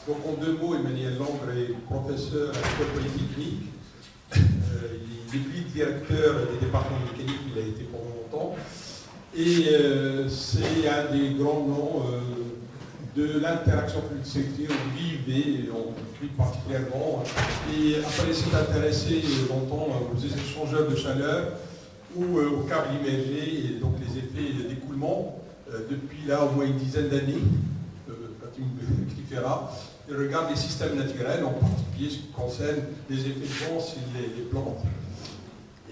Donc en deux mots, Emmanuel Langre est professeur à l'École Polytechnique. Il est directeur des départements de mécanique, il a été pendant longtemps. Et c'est un des grands noms de l'interaction fluide-secteur vive plus particulièrement. Et après, il s'est intéressé longtemps aux échangeurs de chaleur ou aux câbles immergés, et donc les effets d'écoulement, depuis là au moins une dizaine d'années. Quand il me expliquera, il regarde les systèmes naturels, en particulier ce qui concerne les effets de vent sur les plantes.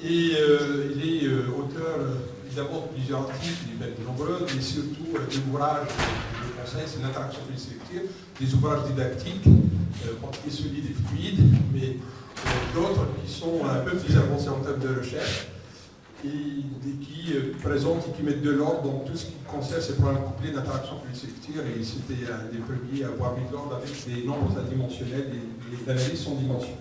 Et il est auteur évidemment de plusieurs articles, de nombreux, mais surtout d'ouvrages de conseil, c'est l'interaction fluide-secteur, des ouvrages didactiques, en particulier solides et fluides, mais d'autres qui sont un peu plus avancés en termes de recherche, et qui présentent et qui mettent de l'ordre dans tout ce qui concerne ces problèmes couplés d'interaction fluide-secteur, et c'était un des premiers à avoir mis de l'ordre avec des nombres adimensionnels et d'analyse sans dimension.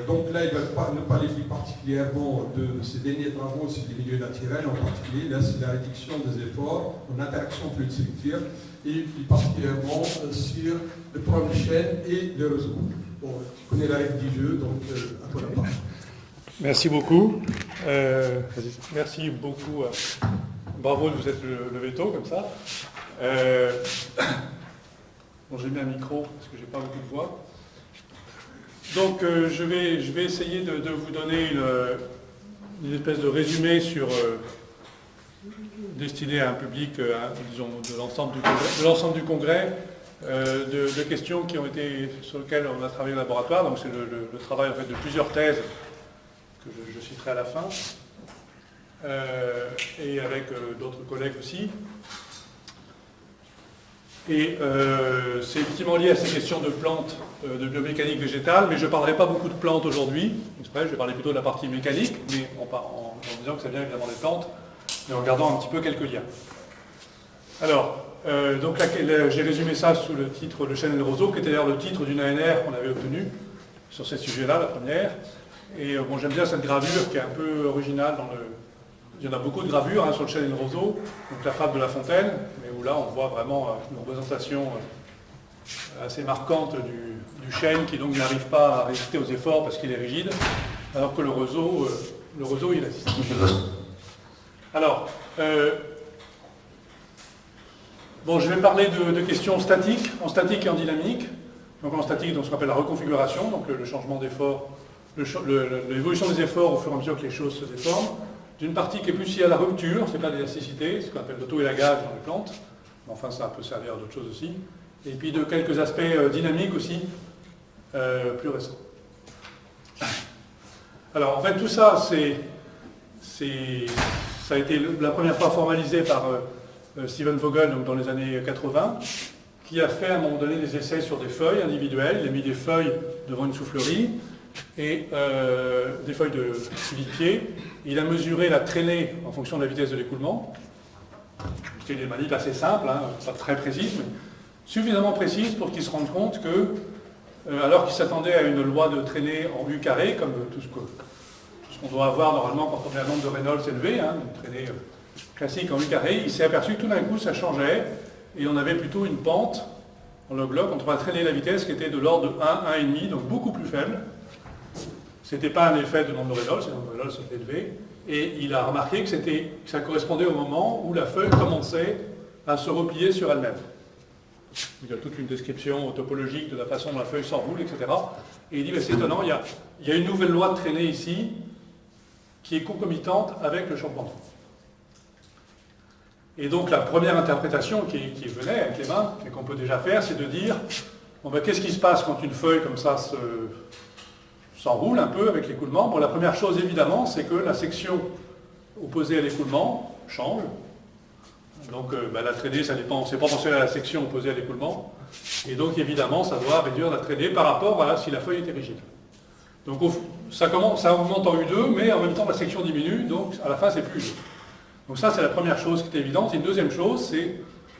Donc là, il va nous parler plus particulièrement de ses derniers travaux sur les milieux naturels, en particulier, là, c'est la réduction des efforts en interaction fluide-secteur, et plus particulièrement sur le problème de chaîne et le réseau. Bon, tu connais la règle du jeu, donc à toi la parole. Merci beaucoup. Merci beaucoup. Bravo de vous être levé tôt comme ça. Bon, j'ai mis un micro parce que j'ai pas beaucoup de voix. Donc je vais essayer de vous donner une espèce de résumé destiné à un public, disons, de l'ensemble du congrès, de questions qui ont été sur lesquelles on a travaillé au laboratoire. Donc c'est le travail en fait de plusieurs thèses que je citerai à la fin, et avec d'autres collègues aussi. Et c'est effectivement lié à ces questions de plantes, de biomécanique végétale, mais je ne parlerai pas beaucoup de plantes aujourd'hui, je vais parler plutôt de la partie mécanique, mais en disant que ça vient évidemment des plantes, mais en gardant un petit peu quelques liens. Alors, donc là, j'ai résumé ça sous le titre « Le chêne et le roseau », qui était d'ailleurs le titre d'une ANR qu'on avait obtenue sur ces sujets-là, la première. Et bon, j'aime bien cette gravure qui est un peu originale dans le... Il y en a beaucoup de gravures sur le chêne et le roseau, donc la fable de La Fontaine, mais où là on voit vraiment une représentation assez marquante du chêne qui donc n'arrive pas à résister aux efforts parce qu'il est rigide, alors que le roseau il résiste. Alors, bon, je vais parler de questions statiques, en statique et en dynamique. Donc en statique, donc, ce qu'on appelle la reconfiguration, donc le changement d'effort, l'évolution des efforts au fur et à mesure que les choses se déforment. D'une partie qui est plus liée à la rupture, c'est pas l'élasticité, ce qu'on appelle l'auto-élagage dans les plantes, mais enfin ça peut servir à d'autres choses aussi. Et puis de quelques aspects dynamiques aussi, plus récents. Alors en fait tout ça, ça a été la première fois formalisé par Stephen Vogel donc dans les années 80, qui a fait à un moment donné des essais sur des feuilles individuelles. Il a mis des feuilles devant une soufflerie et des feuilles de pied. Il a mesuré la traînée en fonction de la vitesse de l'écoulement. C'était des manips assez simples, pas très précises, mais suffisamment précises pour qu'il se rende compte que, alors qu'il s'attendait à une loi de traînée en U carré, comme tout ce qu'on doit avoir normalement quand on a un nombre de Reynolds élevé, une traînée classique en U carré, il s'est aperçu que tout d'un coup ça changeait, et on avait plutôt une pente en log-log, quand on va traîner la vitesse qui était de l'ordre de 1, 1,5, donc beaucoup plus faible. Ce n'était pas un effet de nombre de Reynolds, le nombre de Reynolds était élevé, et il a remarqué que ça correspondait au moment où la feuille commençait à se replier sur elle-même. Il y a toute une description topologique de la façon dont la feuille s'enroule, etc. Et il dit, c'est étonnant, il y a une nouvelle loi de traînée ici, qui est concomitante avec le changement de vent. Et donc la première interprétation qui venait avec les mains, et qu'on peut déjà faire, c'est de dire, bon, qu'est-ce qui se passe quand une feuille comme ça s'enroule un peu avec l'écoulement? Bon, la première chose, évidemment, c'est que la section opposée à l'écoulement change. Donc la traînée, ça dépend, c'est proportionnel à la section opposée à l'écoulement. Et donc, évidemment, ça doit réduire la traînée par rapport à si la feuille était rigide. Donc, ça augmente en U2, mais en même temps, la section diminue, donc à la fin, c'est plus U2. Donc ça, c'est la première chose qui est évidente. Et une deuxième chose, c'est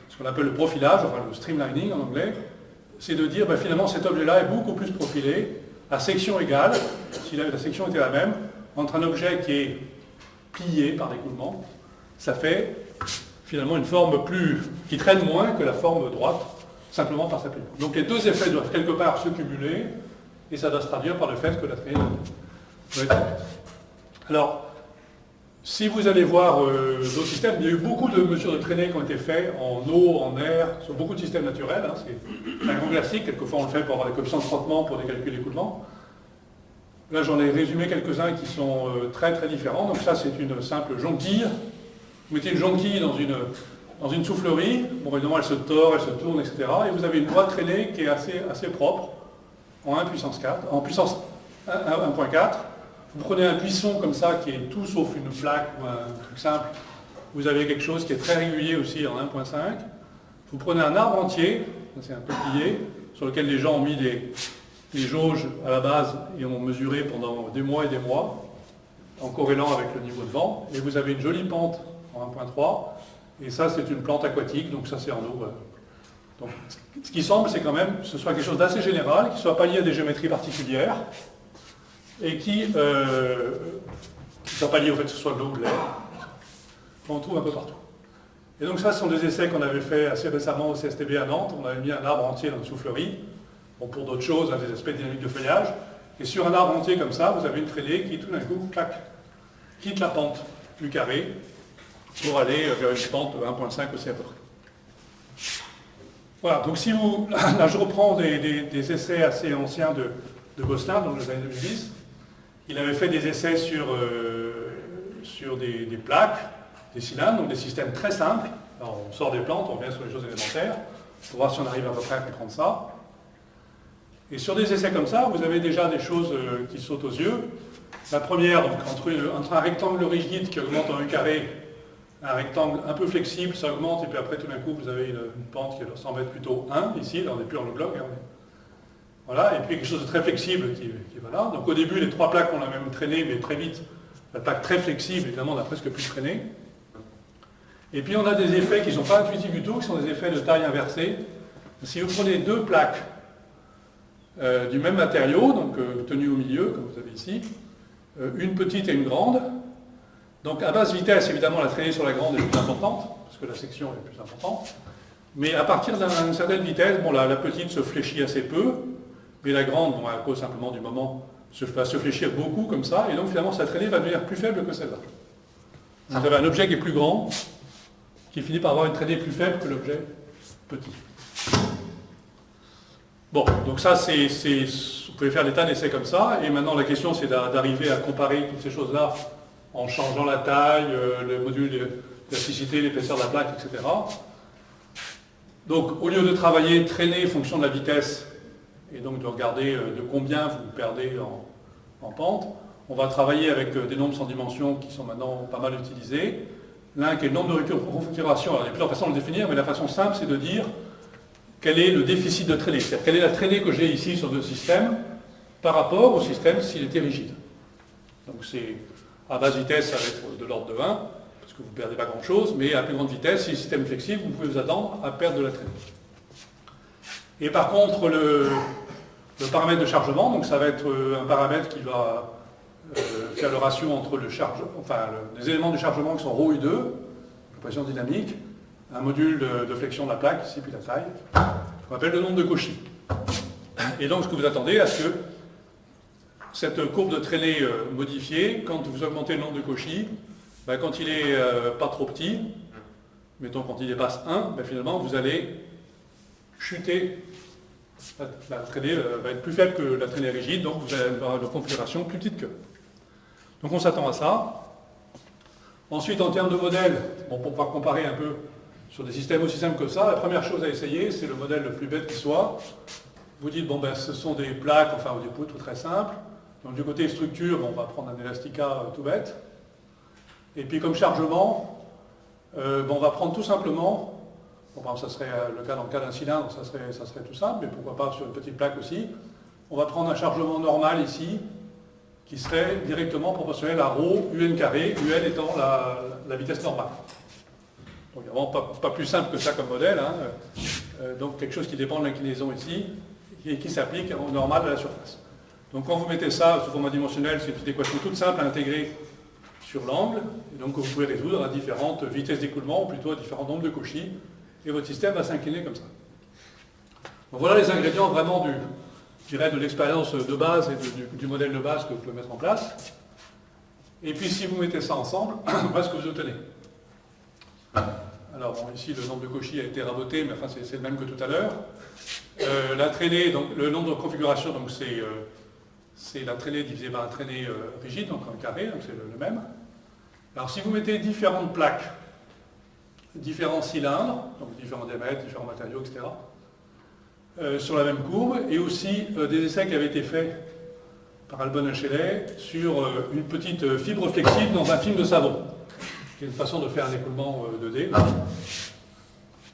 ce qu'on appelle le profilage, enfin le streamlining en anglais, c'est de dire, finalement, cet objet-là est beaucoup plus profilé à section égale, si la section était la même, entre un objet qui est plié par l'écoulement, ça fait finalement une forme qui traîne moins que la forme droite, simplement par sa plénière. Donc les deux effets doivent quelque part se cumuler, et ça doit se traduire par le fait que la traînée doit être réduite. Alors, si vous allez voir d'autres systèmes, il y a eu beaucoup de mesures de traînée qui ont été faites en eau, en air, sur beaucoup de systèmes naturels. Hein, c'est un grand classique, quelquefois on le fait pour avoir des coefficients de frottement, pour des calculs d'écoulement. Là, j'en ai résumé quelques-uns qui sont très très différents. Donc ça, c'est une simple jonquille. Vous mettez une jonquille dans une soufflerie. Bon, évidemment, elle se tord, elle se tourne, etc. Et vous avez une voie de traînée qui est assez propre, en 1 puissance 4, en puissance 1.4. Vous prenez un buisson comme ça, qui est tout sauf une plaque ou un truc simple. Vous avez quelque chose qui est très régulier aussi en 1.5. Vous prenez un arbre entier, c'est un peuplier, sur lequel les gens ont mis des jauges à la base et ont mesuré pendant des mois et des mois, en corrélant avec le niveau de vent. Et vous avez une jolie pente en 1.3. Et ça, c'est une plante aquatique, donc ça, c'est en eau. Donc, ce qui semble, c'est quand même que ce soit quelque chose d'assez général, qui ne soit pas lié à des géométries particulières, et qui ne soit pas lié au fait que ce soit de l'eau ou de l'air, qu'on trouve un peu partout. Et donc ça, ce sont des essais qu'on avait fait assez récemment au CSTB à Nantes. On avait mis un arbre entier dans une soufflerie, bon, pour d'autres choses, hein, des aspects dynamiques de feuillage, et sur un arbre entier comme ça, vous avez une traînée qui, tout d'un coup, clac, quitte la pente du carré pour aller vers une pente de 1.5 aussi à peu près. Voilà, donc si vous... Là, je reprends des essais assez anciens de Gosselin, dans les années 2010. Il avait fait des essais sur des plaques, des cylindres, donc des systèmes très simples. Alors, on sort des plantes, on revient sur les choses élémentaires, pour voir si on arrive à peu près à comprendre ça. Et sur des essais comme ça, vous avez déjà des choses qui sautent aux yeux. La première, donc, entre un rectangle rigide qui augmente en U carré, un rectangle un peu flexible, ça augmente, et puis après, tout d'un coup, vous avez une pente qui semble être plutôt 1, ici, là, on n'est plus en log-log. Hein, voilà, et puis quelque chose de très flexible qui va là. Donc au début, les trois plaques ont la même traînée, mais très vite, la plaque très flexible, évidemment, n'a presque plus de traînée. Et puis on a des effets qui ne sont pas intuitifs du tout, qui sont des effets de taille inversée. Si vous prenez deux plaques du même matériau, donc tenues au milieu, comme vous avez ici, une petite et une grande, donc à basse vitesse, évidemment, la traînée sur la grande est plus importante, parce que la section est plus importante. Mais à partir d'une certaine vitesse, bon, la petite se fléchit assez peu, mais la grande, bon, à cause simplement du moment, va se fléchir beaucoup comme ça, et donc finalement sa traînée va devenir plus faible que celle-là. Vous avez un objet qui est plus grand, qui finit par avoir une traînée plus faible que l'objet petit. Bon, donc ça, vous pouvez faire des tas d'essais comme ça, et maintenant la question c'est d'arriver à comparer toutes ces choses-là en changeant la taille, le module d'élasticité, l'épaisseur de la plaque, etc. Donc au lieu de travailler traînée fonction de la vitesse, et donc de regarder de combien vous perdez en pente, on va travailler avec des nombres sans dimension qui sont maintenant pas mal utilisés. L'un qui est le nombre de configurations. Alors il y a plusieurs façons de le définir, mais la façon simple c'est de dire quel est le déficit de traînée. C'est-à-dire quelle est la traînée que j'ai ici sur deux systèmes par rapport au système s'il était rigide. Donc c'est à basse vitesse, ça va être de l'ordre de 1, parce que vous ne perdez pas grand-chose, mais à plus grande vitesse, si le système est flexible, vous pouvez vous attendre à perdre de la traînée. Et par contre, le paramètre de chargement, donc ça va être un paramètre qui va faire le ratio entre les éléments du chargement qui sont ρ U2, la pression dynamique, un module de flexion de la plaque, ici, puis la taille, qu'on appelle le nombre de Cauchy. Et donc, ce que vous attendez à ce que cette courbe de traînée modifiée, quand vous augmentez le nombre de Cauchy, ben, quand il est pas trop petit, mettons quand il dépasse 1, ben, finalement, vous allez chuter. La traînée va être plus faible que la traînée rigide, donc vous allez avoir une configuration plus petite que. Donc on s'attend à ça. Ensuite, en termes de modèle, bon, pour pouvoir comparer un peu sur des systèmes aussi simples que ça, la première chose à essayer, c'est le modèle le plus bête qui soit. Vous dites, bon ben ce sont des plaques, enfin ou des poutres très simples. Donc du côté structure, on va prendre un élastica tout bête. Et puis comme chargement, on va prendre tout simplement. Bon, ça serait le cas dans le cas d'un cylindre, ça serait tout simple, mais pourquoi pas sur une petite plaque aussi. On va prendre un chargement normal ici, qui serait directement proportionnel à ρ UN carré, UN étant la vitesse normale. Donc il n'y a vraiment pas plus simple que ça comme modèle. Hein. Donc quelque chose qui dépend de l'inclinaison ici, et qui s'applique au normal à la surface. Donc quand vous mettez ça sous format dimensionnel, c'est une petite équation toute simple à intégrer sur l'angle, et donc vous pouvez résoudre à différentes vitesses d'écoulement, ou plutôt à différents nombres de Cauchy, et votre système va s'incliner comme ça. Donc voilà les ingrédients vraiment je dirais, de l'expérience de base et du modèle de base que vous pouvez mettre en place. Et puis si vous mettez ça ensemble, voilà ce que vous obtenez. Alors bon, ici le nombre de Cauchy a été raboté, mais enfin c'est le même que tout à l'heure. La traînée, donc le nombre de configurations, donc c'est la traînée divisée par la traînée rigide, donc en carré, donc c'est le même. Alors si vous mettez différentes plaques, différents cylindres, donc différents diamètres, différents matériaux, etc., sur la même courbe, et aussi des essais qui avaient été faits par Albon Shelley sur une petite fibre flexible dans un film de savon, qui est une façon de faire un écoulement 2D.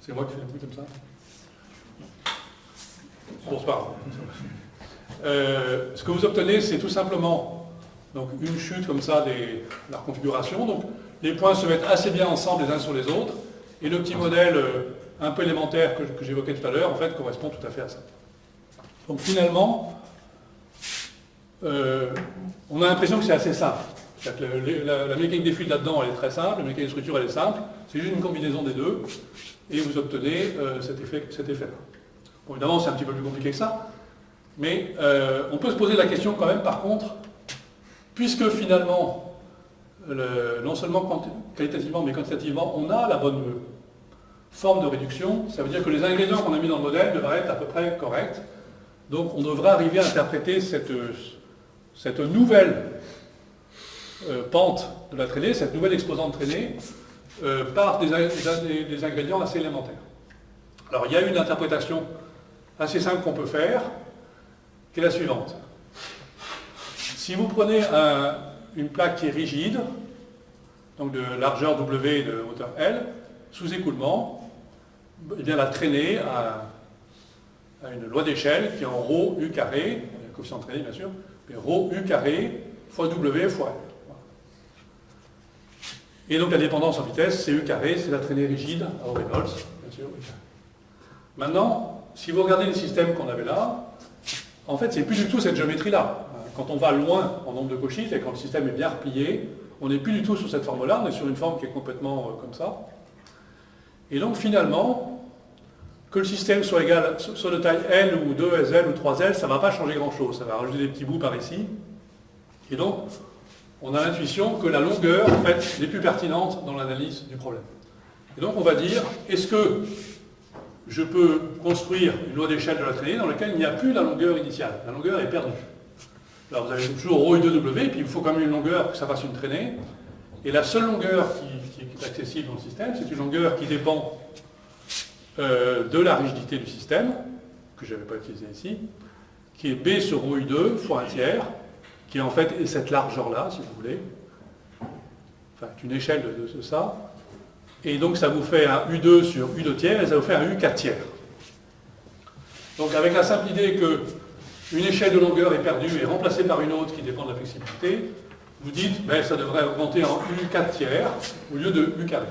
C'est moi qui fais un truc comme ça. Bon, c'est pas grave. Ce que vous obtenez, c'est tout simplement donc, une chute comme ça de la configuration. Donc, les points se mettent assez bien ensemble les uns sur les autres, et le petit modèle un peu élémentaire que j'évoquais tout à l'heure, en fait, correspond tout à fait à ça. Donc finalement, on a l'impression que c'est assez simple. La mécanique des fluides là-dedans, elle est très simple, la mécanique de structure, elle est simple. C'est juste une combinaison des deux, et vous obtenez cet effet-là. Bon, évidemment, c'est un petit peu plus compliqué que ça, mais on peut se poser la question quand même, par contre, puisque finalement, non seulement qualitativement, mais quantitativement, on a la bonne forme de réduction, ça veut dire que les ingrédients qu'on a mis dans le modèle devraient être à peu près corrects. Donc on devrait arriver à interpréter cette nouvelle pente de la traînée, cette nouvelle exposante traînée, par des ingrédients assez élémentaires. Alors il y a une interprétation assez simple qu'on peut faire, qui est la suivante. Si vous prenez une plaque qui est rigide, donc de largeur W et de hauteur L, sous écoulement, eh bien la traînée a une loi d'échelle qui est en ρ U carré, le coefficient de traînée bien sûr, mais ρ U carré fois W fois L. Et donc la dépendance en vitesse, c'est U carré, c'est la traînée rigide à Reynolds, bien sûr. Maintenant, si vous regardez les systèmes qu'on avait là, en fait c'est plus du tout cette géométrie-là. Quand on va loin en nombre de Cauchy, c'est quand le système est bien replié, on n'est plus du tout sur cette forme-là, on est sur une forme qui est complètement comme ça. Et donc finalement, que le système soit égal, soit de taille L ou 2SL ou 3L, ça ne va pas changer grand-chose, ça va rajouter des petits bouts par ici. Et donc, on a l'intuition que la longueur, en fait, n'est plus pertinente dans l'analyse du problème. Et donc on va dire, est-ce que je peux construire une loi d'échelle de la traînée dans laquelle il n'y a plus la longueur initiale, la longueur est perdue. Alors vous avez toujours ρ U2W, et puis il vous faut quand même une longueur pour que ça fasse une traînée. Et la seule longueur qui est accessible dans le système, c'est une longueur qui dépend de la rigidité du système, que je n'avais pas utilisé ici, qui est B sur ρ U2 fois 1/3, qui est en fait cette largeur-là, si vous voulez. Enfin, une échelle de ça. Et donc ça vous fait un U2 sur U2/3, et ça vous fait un U4/3. Donc avec la simple idée que une échelle de longueur est perdue et remplacée par une autre qui dépend de la flexibilité, vous dites, ben, ça devrait augmenter en U4/3 au lieu de U carré.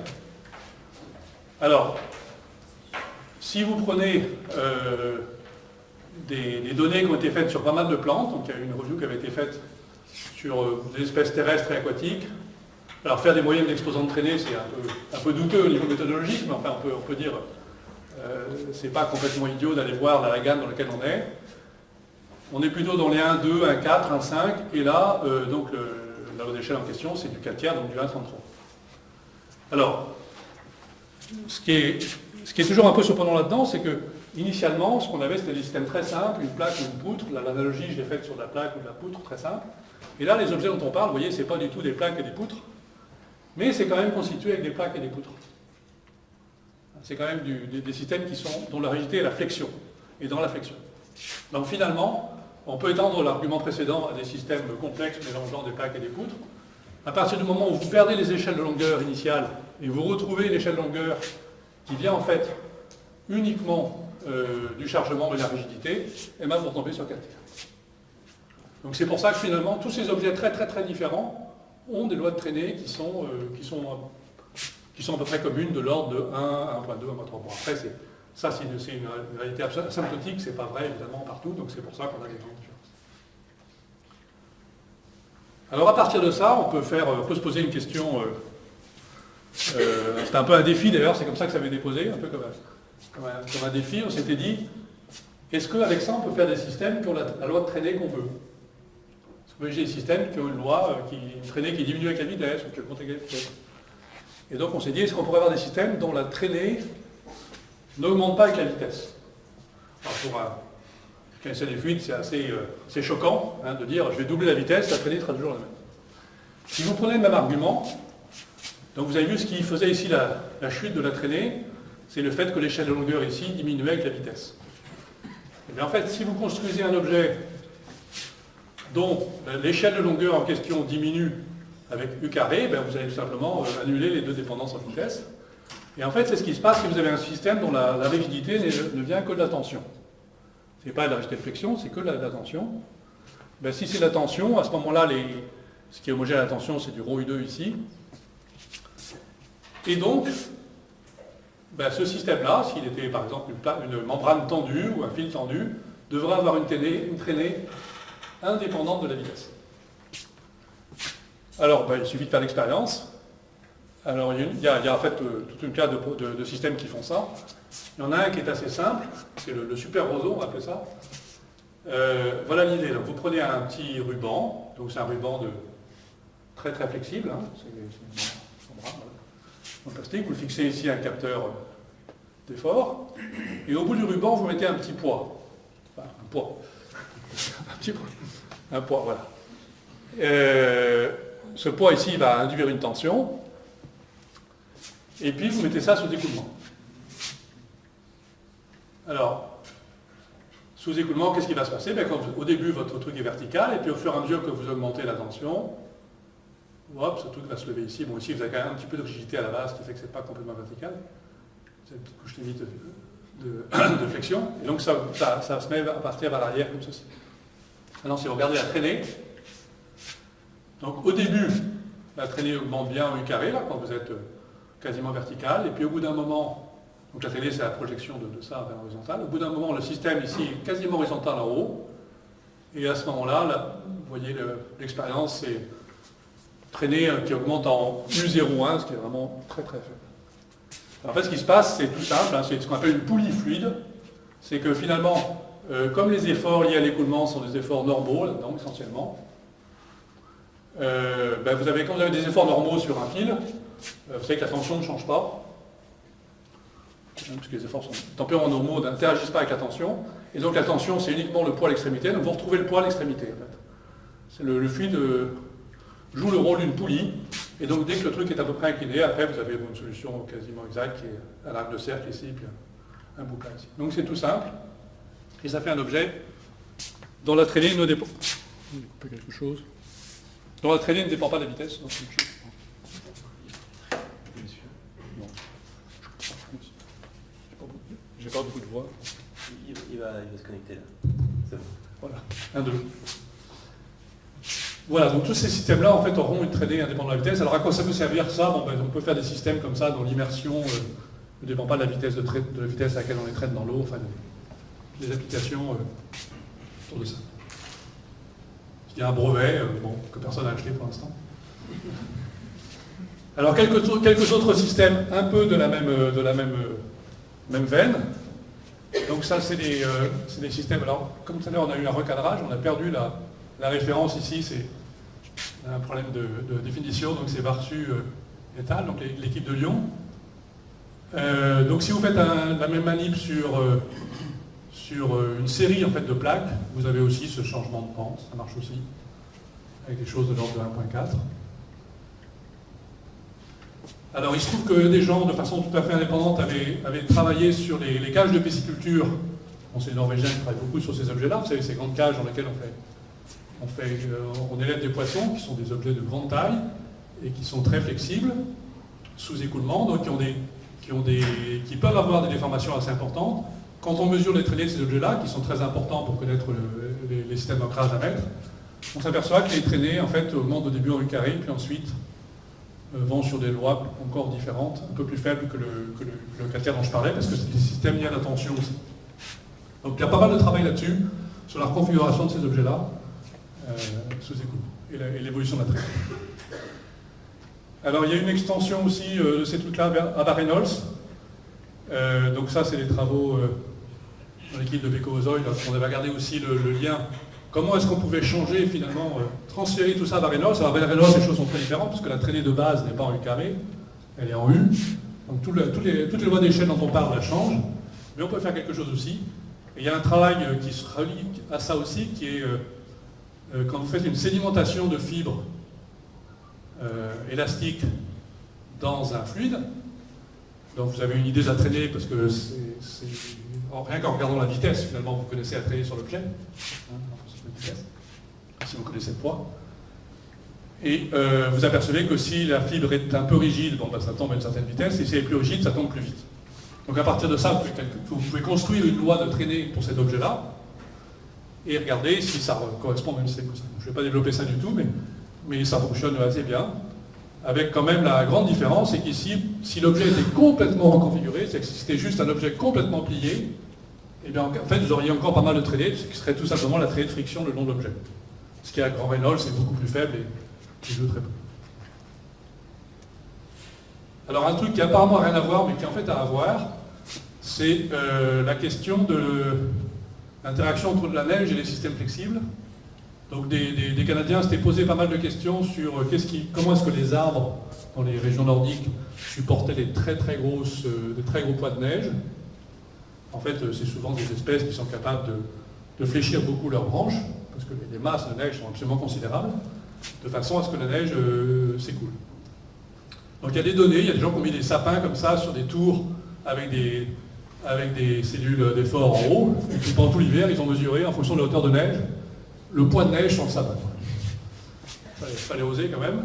Alors, si vous prenez des données qui ont été faites sur pas mal de plantes, donc il y a eu une review qui avait été faite sur des espèces terrestres et aquatiques. Alors faire des moyennes d'exposants de traînée, c'est un peu douteux au niveau méthodologique, mais enfin on peut dire, c'est pas complètement idiot d'aller voir la gamme dans laquelle on est. On est plutôt dans les 1, 2, 1, 4, 1, 5, et là, donc la loi d'échelle en question, c'est du 4/3, donc du 1,33. Alors, ce qui est toujours un peu surprenant là-dedans, c'est que, initialement, ce qu'on avait, c'était des systèmes très simples, une plaque ou une poutre. L'analogie, je l'ai faite sur de la plaque ou de la poutre, très simple. Et là, les objets dont on parle, vous voyez, c'est pas du tout des plaques et des poutres, mais c'est quand même constitué avec des plaques et des poutres. C'est quand même des systèmes dont la rigidité est la flexion, et dans la flexion. Donc finalement, on peut étendre l'argument précédent à des systèmes complexes mélangeant des plaques et des poutres. À partir du moment où vous perdez les échelles de longueur initiales et vous retrouvez l'échelle de longueur qui vient en fait uniquement du chargement de la rigidité, et bien vous retombez sur 4/3. Donc c'est pour ça que finalement tous ces objets très très très différents ont des lois de traînée qui sont à peu près communes de l'ordre de 1, 1.2, 1.3. Bon, après c'est une réalité asymptotique, c'est pas vrai évidemment partout, donc c'est pour ça qu'on a des grandes différences. Alors à partir de ça, on peut se poser une question, c'est un peu un défi d'ailleurs, c'est comme ça que ça avait été posé, un peu comme un défi, on s'était dit, Est-ce qu'avec ça, on peut faire des systèmes qui ont la loi de traînée qu'on veut? Parce que j'ai des systèmes qui ont une loi, une traînée qui diminue avec la vitesse, ou qui augmente avec la vitesse. Et donc on s'est dit, est-ce qu'on pourrait avoir des systèmes dont la traînée n'augmente pas avec la vitesse? Alors pour un connaisseur des fluides, c'est assez choquant de dire, je vais doubler la vitesse, la traînée sera toujours la même. Si vous prenez le même argument, donc vous avez vu ce qui faisait ici la chute de la traînée, c'est le fait que l'échelle de longueur ici diminuait avec la vitesse. Et bien en fait, si vous construisez un objet dont l'échelle de longueur en question diminue avec u carré, ben vous allez tout simplement annuler les deux dépendances en vitesse. Et en fait, c'est ce qui se passe si vous avez un système dont la rigidité ne vient que de la tension. Ce n'est pas de la rigidité de flexion, c'est que de la tension. Ben, si c'est la tension, à ce moment-là, ce qui est homogène à la tension, c'est du ρu2 ici. Et donc, ben, ce système-là, s'il était par exemple une membrane tendue ou un fil tendu, devrait avoir une traînée indépendante de la vitesse. Alors, ben, il suffit de faire l'expérience. Alors, il y a en fait toute une classe de systèmes qui font ça. Il y en a un qui est assez simple, c'est le super roseau, on va appeler ça. Voilà l'idée. Donc, vous prenez un petit ruban, donc c'est un ruban très très flexible, c'est en plastique, vous fixez ici un capteur d'effort, et au bout du ruban, vous mettez un petit poids. Enfin, un poids. Un petit poids. Un poids, voilà. Ce poids ici va induire une tension, et puis vous mettez ça sous écoulement. Alors, sous écoulement, qu'est-ce qui va se passer? Bien, au début, votre truc est vertical, et puis au fur et à mesure que vous augmentez la tension, hop, ce truc va se lever ici. Bon, ici, vous avez quand même un petit peu de rigidité à la base, qui fait que ce n'est pas complètement vertical. C'est une petite couche limite de flexion. Et donc, ça se met à partir vers l'arrière, comme ceci. Maintenant, si vous regardez la traînée, donc au début, la traînée augmente bien en u carré, là, quand vous êtes quasiment vertical. Et puis, au bout d'un moment, donc la traînée, c'est la projection de ça vers l'horizontale. Au bout d'un moment, le système, ici, est quasiment horizontal en haut. Et à ce moment-là, vous voyez l'expérience, c'est traînée qui augmente en U01, ce qui est vraiment très très faible. En fait, ce qui se passe, c'est tout simple, c'est ce qu'on appelle une poulie fluide. C'est que finalement, comme les efforts liés à l'écoulement sont des efforts normaux, là-dedans, essentiellement, ben quand vous avez des efforts normaux sur un fil, vous savez que la tension ne change pas, puisque les efforts sont tempéralement normaux, n'interagissent pas avec la tension, et donc la tension, c'est uniquement le poids à l'extrémité, donc vous retrouvez le poids à l'extrémité, en fait. C'est le fluide joue le rôle d'une poulie, et donc dès que le truc est à peu près incliné, après vous avez une solution quasiment exacte qui est un arc de cercle ici, puis un bouclin ici. Donc c'est tout simple, et ça fait un objet dont la traînée ne dépend... quelque chose. Dont la traînée ne dépend pas de la vitesse. Non, j'ai pas beaucoup de voix. Il va se connecter là. C'est bon. Voilà, 1, 2. Voilà, donc tous ces systèmes-là, en fait, auront une traînée indépendante de la vitesse. Alors à quoi ça peut servir ça? Bon, ben, on peut faire des systèmes comme ça dont l'immersion ne dépend pas de la vitesse de la vitesse à laquelle on les traîne dans l'eau, enfin des applications autour de ça. Il y a un brevet que personne n'a acheté pour l'instant. Alors quelques autres systèmes un peu de la même veine. Donc ça, c'est des systèmes. Alors, comme tout à l'heure, on a eu un recadrage, on a perdu la référence ici, c'est un problème de définition, donc c'est Varsu et al., donc l'équipe de Lyon. Donc si vous faites la même manip sur une série en fait, de plaques, vous avez aussi ce changement de pente, ça marche aussi, avec des choses de l'ordre de 1.4. Alors il se trouve que des gens, de façon tout à fait indépendante, avaient travaillé sur les cages de pisciculture. Bon, c'est les Norvégiens qui travaillent beaucoup sur ces objets-là, vous savez, ces grandes cages dans lesquelles on élève des poissons, qui sont des objets de grande taille, et qui sont très flexibles, sous écoulement, donc qui peuvent avoir des déformations assez importantes. Quand on mesure les traînées de ces objets-là, qui sont très importants pour connaître les systèmes d'ancrage à mettre, on s'aperçoit que les traînées en fait, augmentent au début en u carré, puis ensuite vont sur des lois encore différentes, un peu plus faibles que le calcaire dont je parlais, parce que c'est des systèmes liés à la tension aussi. Donc il y a pas mal de travail là-dessus, sur la configuration de ces objets-là, sous écoulement, et l'évolution de la traînée. Alors il y a une extension aussi de ces trucs-là à bas Reynolds. Donc ça, c'est des travaux dans l'équipe de Beko Ozoy, on avait regardé aussi le lien. Comment est-ce qu'on pouvait changer, finalement, transférer tout ça vers Reynolds. Alors, vers Reynolds, les choses sont très différentes, parce que la traînée de base n'est pas en U carré, elle est en U. Donc, toutes les lois d'échelle dont on parle, elles changent. Mais on peut faire quelque chose aussi. Et il y a un travail qui se relie à ça aussi, qui est quand vous faites une sédimentation de fibres élastiques dans un fluide. Donc vous avez une idée de la traînée, parce que rien qu'en regardant la vitesse, finalement, vous connaissez la traînée sur l'objet, si vous connaissez le poids. Et vous apercevez que si la fibre est un peu rigide, bon, ça tombe à une certaine vitesse, et si elle est plus rigide, ça tombe plus vite. Donc à partir de ça, vous pouvez construire une loi de traînée pour cet objet-là, et regarder si ça correspond, même si c'est que ça. Je ne vais pas développer ça du tout, mais ça fonctionne assez bien. Avec quand même la grande différence, c'est qu'ici, si l'objet était complètement reconfiguré, c'est que si c'était juste un objet complètement plié, eh bien, en fait, vous auriez encore pas mal de traînées, ce qui serait tout simplement la traînée de friction le long de l'objet. Ce qui est à grand Reynolds, c'est beaucoup plus faible et qui joue très peu. Alors un truc qui apparemment n'a rien à voir, mais qui en fait a à voir, c'est la question de l'interaction entre la neige et les systèmes flexibles. Donc des Canadiens s'étaient posé pas mal de questions sur comment est-ce que les arbres dans les régions nordiques supportaient des très gros poids de neige. En fait, c'est souvent des espèces qui sont capables de fléchir beaucoup leurs branches, parce que les masses de neige sont absolument considérables, de façon à ce que la neige s'écoule. Donc il y a des données, il y a des gens qui ont mis des sapins comme ça sur des tours avec des cellules d'effort en haut, et puis pendant tout l'hiver, ils ont mesuré, en fonction de la hauteur de neige, le poids de neige sur le sapin. Il fallait oser quand même.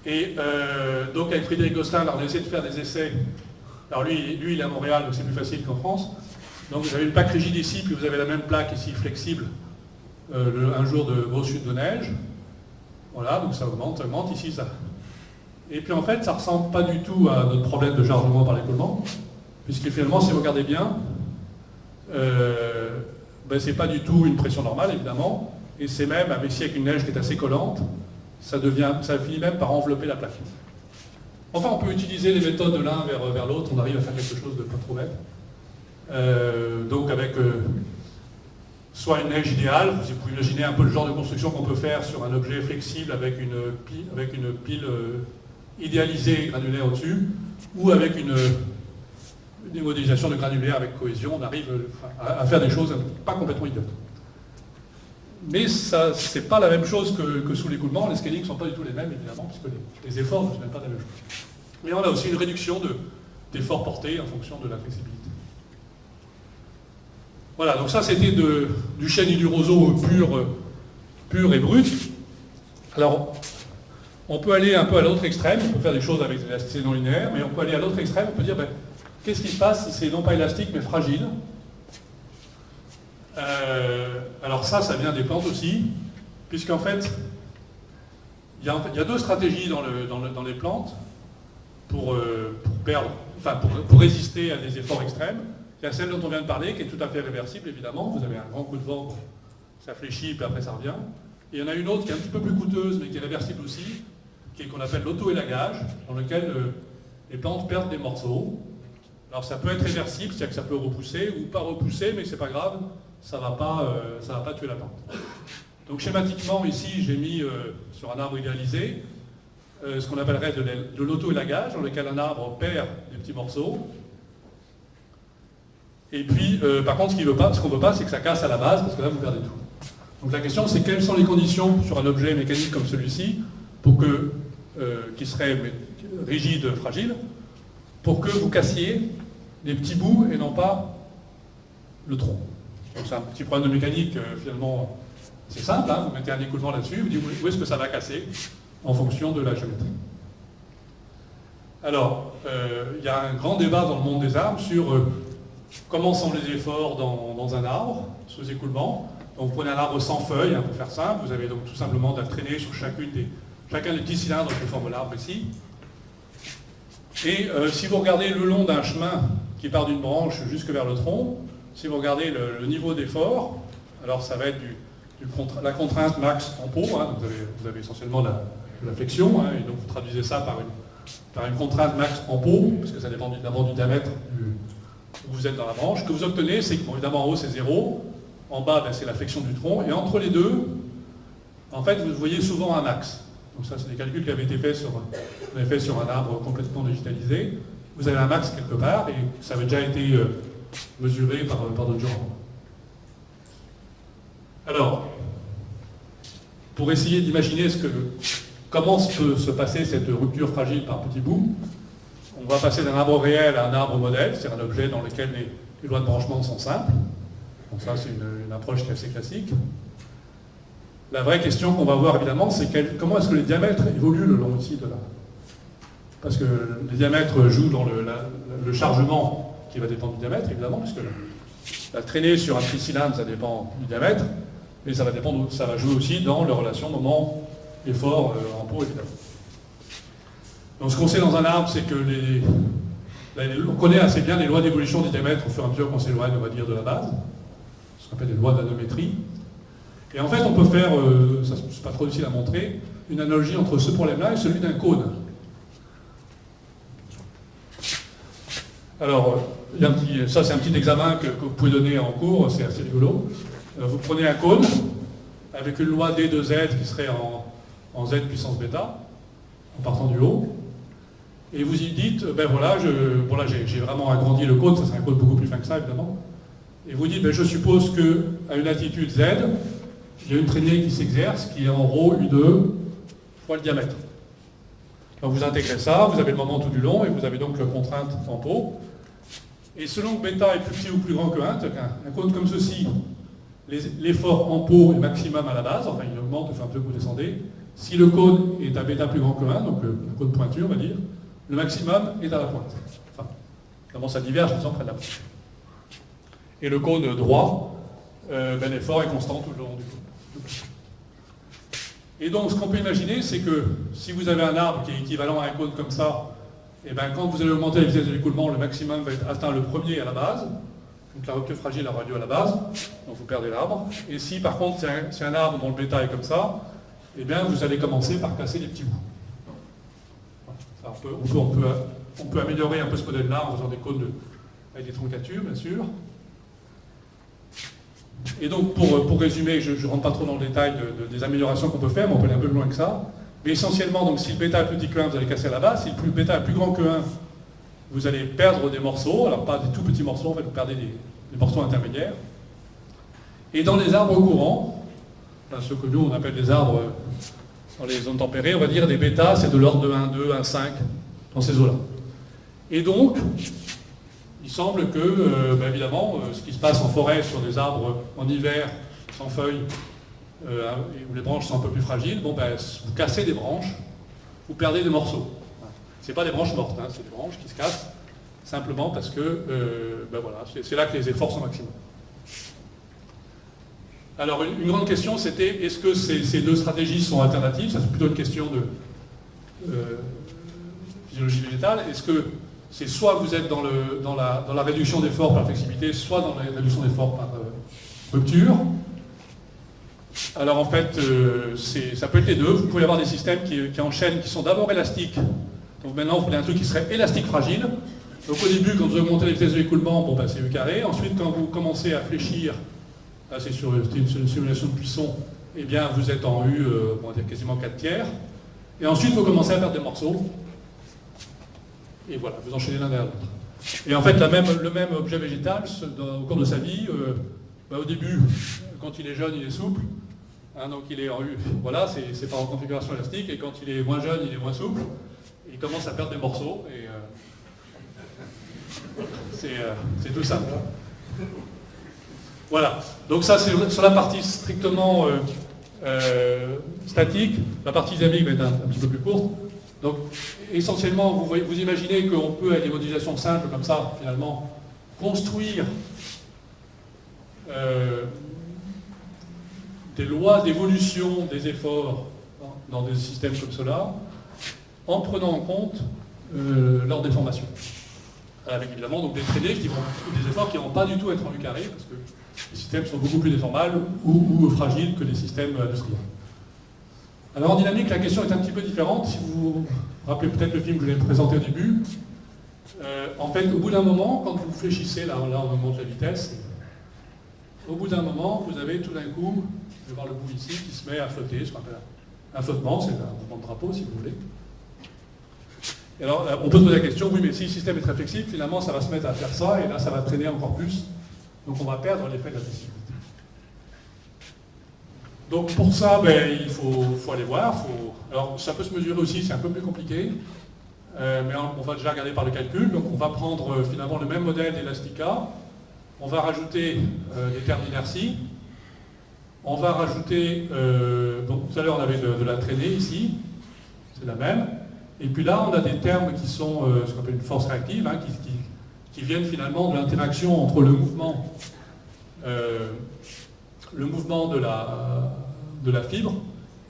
Et donc avec Frédéric Gosselin, on a essayé de faire des essais. Alors lui il est à Montréal, donc c'est plus facile qu'en France. Donc vous avez une plaque rigide ici, puis vous avez la même plaque ici flexible un jour de grosse chute de neige. Voilà, donc ça augmente, ici ça. Et puis en fait, ça ne ressemble pas du tout à notre problème de chargement par l'écoulement, puisque finalement, si vous regardez bien, c'est pas du tout une pression normale, évidemment, et c'est même, avec une neige qui est assez collante, ça finit même par envelopper la plaque. Enfin, on peut utiliser les méthodes de l'un vers l'autre, on arrive à faire quelque chose de pas trop bête. Donc avec soit une neige idéale, vous pouvez imaginer un peu le genre de construction qu'on peut faire sur un objet flexible avec une pile idéalisée granulaire au-dessus, ou avec une modélisation de granulaire avec cohésion, on arrive à faire des choses pas complètement idiotes. Mais ça, c'est pas la même chose que sous l'écoulement, les scalings ne sont pas du tout les mêmes, évidemment, puisque les efforts ne sont même pas la même chose. Mais on a aussi une réduction d'efforts portés en fonction de la flexibilité. Voilà, donc ça c'était du chêne et du roseau pur et brut. Alors, on peut aller un peu à l'autre extrême, on peut faire des choses avec des élasticités non linéaires, mais on peut aller à l'autre extrême, on peut dire, qu'est-ce qui se passe si c'est non pas élastique mais fragile? Alors ça vient des plantes aussi, puisqu'en fait, il y a deux stratégies dans les plantes pour résister à des efforts extrêmes. Il y a celle dont on vient de parler, qui est tout à fait réversible, évidemment. Vous avez un grand coup de vent, ça fléchit, puis après ça revient. Et il y en a une autre qui est un petit peu plus coûteuse, mais qui est réversible aussi, qu'on appelle l'auto-élagage, dans lequel les plantes perdent des morceaux. Alors ça peut être réversible, c'est-à-dire que ça peut repousser, ou pas repousser, mais c'est pas grave, ça va pas tuer la plante. Donc schématiquement, ici, j'ai mis sur un arbre idéalisé ce qu'on appellerait de l'auto-élagage, dans lequel un arbre perd des petits morceaux. Et puis, par contre, ce qu'on ne veut pas, c'est que ça casse à la base, parce que là, vous perdez tout. Donc la question, c'est quelles sont les conditions sur un objet mécanique comme celui-ci, qui serait rigide, fragile, pour que vous cassiez des petits bouts et non pas le tronc. Donc c'est un petit problème de mécanique, finalement, c'est simple, hein, vous mettez un écoulement là-dessus, vous dites où est-ce que ça va casser, en fonction de la géométrie. Alors, il y a un grand débat dans le monde des arbres sur comment sont les efforts dans un arbre, sous écoulement. Donc vous prenez un arbre sans feuilles, pour faire simple, vous avez donc tout simplement de la traînée sur chacun des petits cylindres que forme l'arbre ici. Et si vous regardez le long d'un chemin qui part d'une branche jusque vers le tronc, si vous regardez le niveau d'effort, alors ça va être la contrainte max en pot, hein, donc vous avez essentiellement la flexion, hein, et donc vous traduisez ça par une contrainte max en pot, parce que ça dépend d'abord du diamètre vous êtes dans la branche. Ce que vous obtenez, c'est que, bon, évidemment, en haut, c'est 0. En bas, ben, c'est la flexion du tronc. Et entre les deux, en fait, vous voyez souvent un axe. Donc ça, c'est des calculs qui avaient été faits sur un arbre complètement digitalisé. Vous avez un axe quelque part, et ça avait déjà été mesuré par d'autres gens. Alors, pour essayer d'imaginer comment peut se passer cette rupture fragile par petits bouts, on va passer d'un arbre réel à un arbre modèle, c'est-à-dire un objet dans lequel les lois de branchement sont simples. Donc ça, c'est une approche qui est assez classique. La vraie question qu'on va voir, évidemment, c'est comment est-ce que les diamètres évoluent le long ici de là. Parce que les diamètres jouent dans le chargement qui va dépendre du diamètre, évidemment, puisque la traînée sur un petit cylindre, ça dépend du diamètre, mais ça va jouer aussi dans les relations moment-effort en pot, évidemment. Donc ce qu'on sait dans un arbre, c'est que on connaît assez bien les lois d'évolution des diamètres au fur et à mesure qu'on s'éloigne, on va dire, de la base, ce qu'on appelle les lois d'anométrie. Et en fait, on peut faire, ça c'est pas trop difficile à montrer, une analogie entre ce problème-là et celui d'un cône. Alors, ça c'est un petit examen que vous pouvez donner en cours, c'est assez rigolo. Vous prenez un cône avec une loi d de z qui serait en z puissance bêta, en partant du haut, et vous y dites, ben voilà, j'ai vraiment agrandi le cône, ça serait un cône beaucoup plus fin que ça évidemment, et vous dites, ben je suppose qu'à une latitude z, il y a une traînée qui s'exerce qui est en ρ U2 fois le diamètre. Donc vous intégrez ça, vous avez le moment tout du long, et vous avez donc la contrainte en pot. Et selon que bêta est plus petit ou plus grand que 1, un cône comme ceci, l'effort en pot est maximum à la base, enfin il augmente au fur et à mesure que vous descendez. Si le cône est à bêta plus grand que 1, donc un cône pointu on va dire, le maximum est à la pointe. Enfin, évidemment ça diverge disons près de la pointe. Et le cône droit, l'effort est constant tout le long du cône. Et donc ce qu'on peut imaginer, c'est que si vous avez un arbre qui est équivalent à un cône comme ça, et bien quand vous allez augmenter la vitesse de l'écoulement, le maximum va être atteint le premier à la base. Donc la rupture fragile aura lieu à la base, donc vous perdez l'arbre. Et si par contre c'est un arbre dont le bêta est comme ça, eh bien vous allez commencer par casser les petits bouts. On peut améliorer un peu ce modèle-là en faisant des cônes avec des troncatures, bien sûr. Et donc pour résumer, je ne rentre pas trop dans le détail des améliorations qu'on peut faire, mais on peut aller un peu plus loin que ça. Mais essentiellement, donc, si le bêta est plus petit que 1, vous allez casser à la base. Si le bêta est plus grand que 1, vous allez perdre des morceaux. Alors pas des tout petits morceaux, en fait, vous perdez des morceaux intermédiaires. Et dans les arbres courants, ceux que nous on appelle des arbres dans les zones tempérées, on va dire des bêtas, c'est de l'ordre de 1,2, 1,5, dans ces eaux-là. Et donc, il semble que, évidemment, ce qui se passe en forêt sur des arbres en hiver, sans feuilles, où les branches sont un peu plus fragiles, vous cassez des branches, vous perdez des morceaux. Ce n'est pas des branches mortes, c'est des branches qui se cassent, simplement parce que c'est là que les efforts sont maximaux. Alors une grande question c'était, est-ce que ces deux stratégies sont alternatives? Ça c'est plutôt une question de physiologie végétale. Est-ce que c'est soit vous êtes dans la réduction d'efforts par flexibilité, soit dans la réduction d'efforts par rupture? Alors en fait, ça peut être les deux. Vous pouvez avoir des systèmes qui enchaînent, qui sont d'abord élastiques. Donc maintenant, vous prenez un truc qui serait élastique fragile. Donc au début, quand vous augmentez la vitesse de l'écoulement, c'est U carré. Ensuite, quand vous commencez à fléchir, là c'est sur une simulation de Poisson, eh bien vous êtes en U, on va dire quasiment 4 tiers. Et ensuite, vous commencez à perdre des morceaux. Et voilà, vous enchaînez l'un derrière l'autre. Et en fait, le même objet végétal, au cours de sa vie, au début, quand il est jeune, il est souple. Donc il est en U, voilà, c'est par configuration élastique, et quand il est moins jeune, il est moins souple, et il commence à perdre des morceaux, et c'est tout simple. Voilà, donc ça c'est sur la partie strictement statique, la partie dynamique va être un petit peu plus courte. Donc essentiellement, vous imaginez qu'on peut, avec des modélisations simples comme ça, finalement, construire des lois d'évolution des efforts dans des systèmes comme cela, en prenant en compte leur déformation. Avec évidemment donc des traînées des efforts qui ne vont pas du tout être en U carré, parce que les systèmes sont beaucoup plus déformables ou fragiles que les systèmes industriels. Alors en dynamique, la question est un petit peu différente. Si vous vous rappelez peut-être le film que je vous ai présenté au début, En fait, au bout d'un moment, quand vous fléchissez, là on augmente la vitesse, au bout d'un moment, vous avez tout d'un coup, vous allez voir le bout ici, qui se met à flotter, ce qu'on appelle un flottement, c'est un mouvement de drapeau si vous voulez. Et alors, on peut se poser la question, oui, mais si le système est très flexible, finalement, ça va se mettre à faire ça, et là, ça va traîner encore plus. Donc, on va perdre l'effet de la flexibilité. Donc, pour ça, ben, il faut aller voir. Alors, ça peut se mesurer aussi, c'est un peu plus compliqué, mais on va déjà regarder par le calcul. Donc, on va prendre finalement le même modèle d'Elastica. On va rajouter des termes d'inertie. On va rajouter, donc tout à l'heure on avait de la traînée ici, c'est la même. Et puis là on a des termes qui sont ce qu'on appelle une force réactive, hein, qui viennent finalement de l'interaction entre le mouvement de la fibre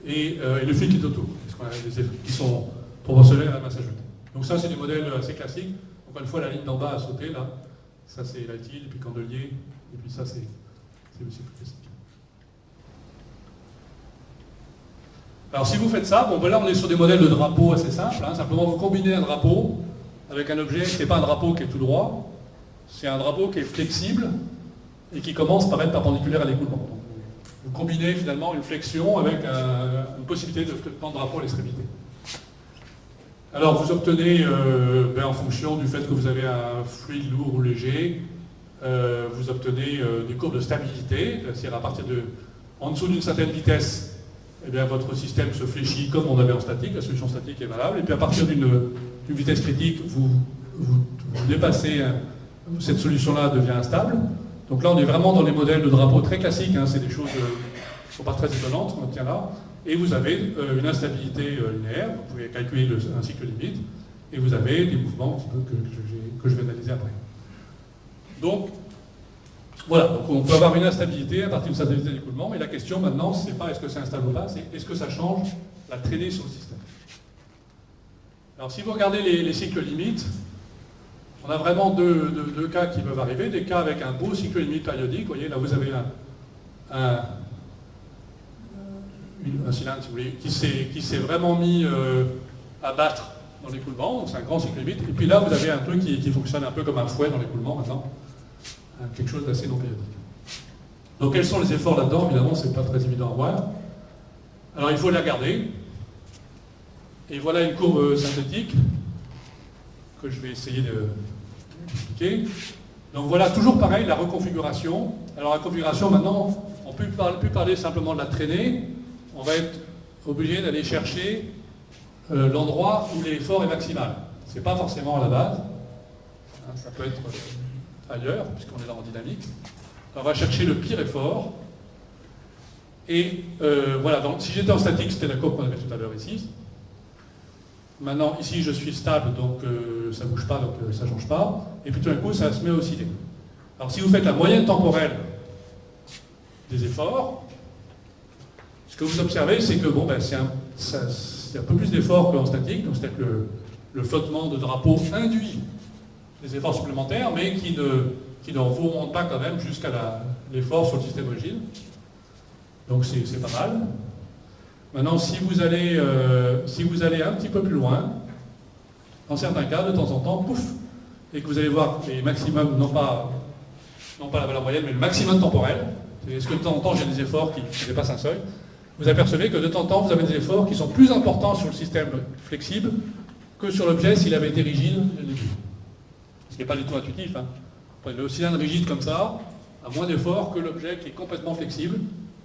et le fil qui est autour, parce qu'on a des effets qui sont proportionnels à la masse ajoutée. Donc ça c'est des modèles assez classiques. Encore une fois la ligne d'en bas a sauté là, ça c'est Latil, et puis Candelier, et puis ça c'est aussi plus classique. Alors si vous faites ça, bon ben là on est sur des modèles de drapeaux assez simples, hein, simplement vous combinez un drapeau avec un objet, ce n'est pas un drapeau qui est tout droit, c'est un drapeau qui est flexible et qui commence par être perpendiculaire à l'écoulement. Donc, vous combinez finalement une flexion avec une possibilité de flottement de drapeau à l'extrémité. Alors vous obtenez, en fonction du fait que vous avez un fluide lourd ou léger, vous obtenez des courbes de stabilité, c'est-à-dire à partir de, en dessous d'une certaine vitesse, eh bien, votre système se fléchit comme on avait en statique, la solution statique est valable, et puis à partir d'une vitesse critique, vous dépassez, cette solution-là devient instable. Donc là, on est vraiment dans les modèles de drapeau très classiques, hein, c'est des choses qui ne sont pas très étonnantes, on obtient là, et vous avez une instabilité linéaire, vous pouvez calculer un cycle limite, et vous avez des mouvements que je vais analyser après. Donc, voilà, donc on peut avoir une instabilité à partir d'une stabilité d'écoulement, mais la question maintenant, c'est pas est-ce que c'est instable ou pas, c'est est-ce que ça change la traînée sur le système. Alors si vous regardez les cycles limites, on a vraiment deux cas qui peuvent arriver, des cas avec un beau cycle limite périodique, vous voyez, là vous avez un cylindre, si vous voulez, qui s'est vraiment mis à battre dans l'écoulement, donc c'est un grand cycle limite, et puis là vous avez un truc qui fonctionne un peu comme un fouet dans l'écoulement maintenant. Quelque chose d'assez non périodique. Donc quels sont les efforts là-dedans? Évidemment, c'est pas très évident à voir. Alors il faut les regarder. Et voilà une courbe synthétique que je vais essayer d'expliquer. Donc voilà, toujours pareil, la reconfiguration. Alors la configuration, maintenant, on ne peut plus parler simplement de la traînée. On va être obligé d'aller chercher l'endroit où l'effort est maximal. Ce n'est pas forcément à la base. Hein, ça peut être ailleurs, puisqu'on est là en dynamique. On va chercher le pire effort. Et voilà, donc si j'étais en statique, c'était la courbe qu'on avait tout à l'heure ici. Maintenant, ici, je suis stable, donc ça ne bouge pas, donc ça ne change pas. Et puis tout d'un coup, ça se met à osciller. Alors si vous faites la moyenne temporelle des efforts, ce que vous observez, c'est que bon, c'est un peu plus d'efforts qu'en statique, donc c'est-à-dire que le flottement de drapeau induit des efforts supplémentaires, mais qui ne vous remontent pas quand même jusqu'à l'effort sur le système rigide. Donc c'est pas mal. Maintenant, si vous allez un petit peu plus loin, dans certains cas, de temps en temps, pouf, et que vous allez voir les maximums, non pas la valeur moyenne, mais le maximum temporel, est-ce que de temps en temps j'ai des efforts qui dépassent un seuil, vous apercevez que de temps en temps, vous avez des efforts qui sont plus importants sur le système flexible que sur l'objet s'il avait été rigide dès le début. Ce qui n'est pas du tout intuitif. Hein. Le cylindre rigide comme ça a moins d'efforts que l'objet qui est complètement flexible.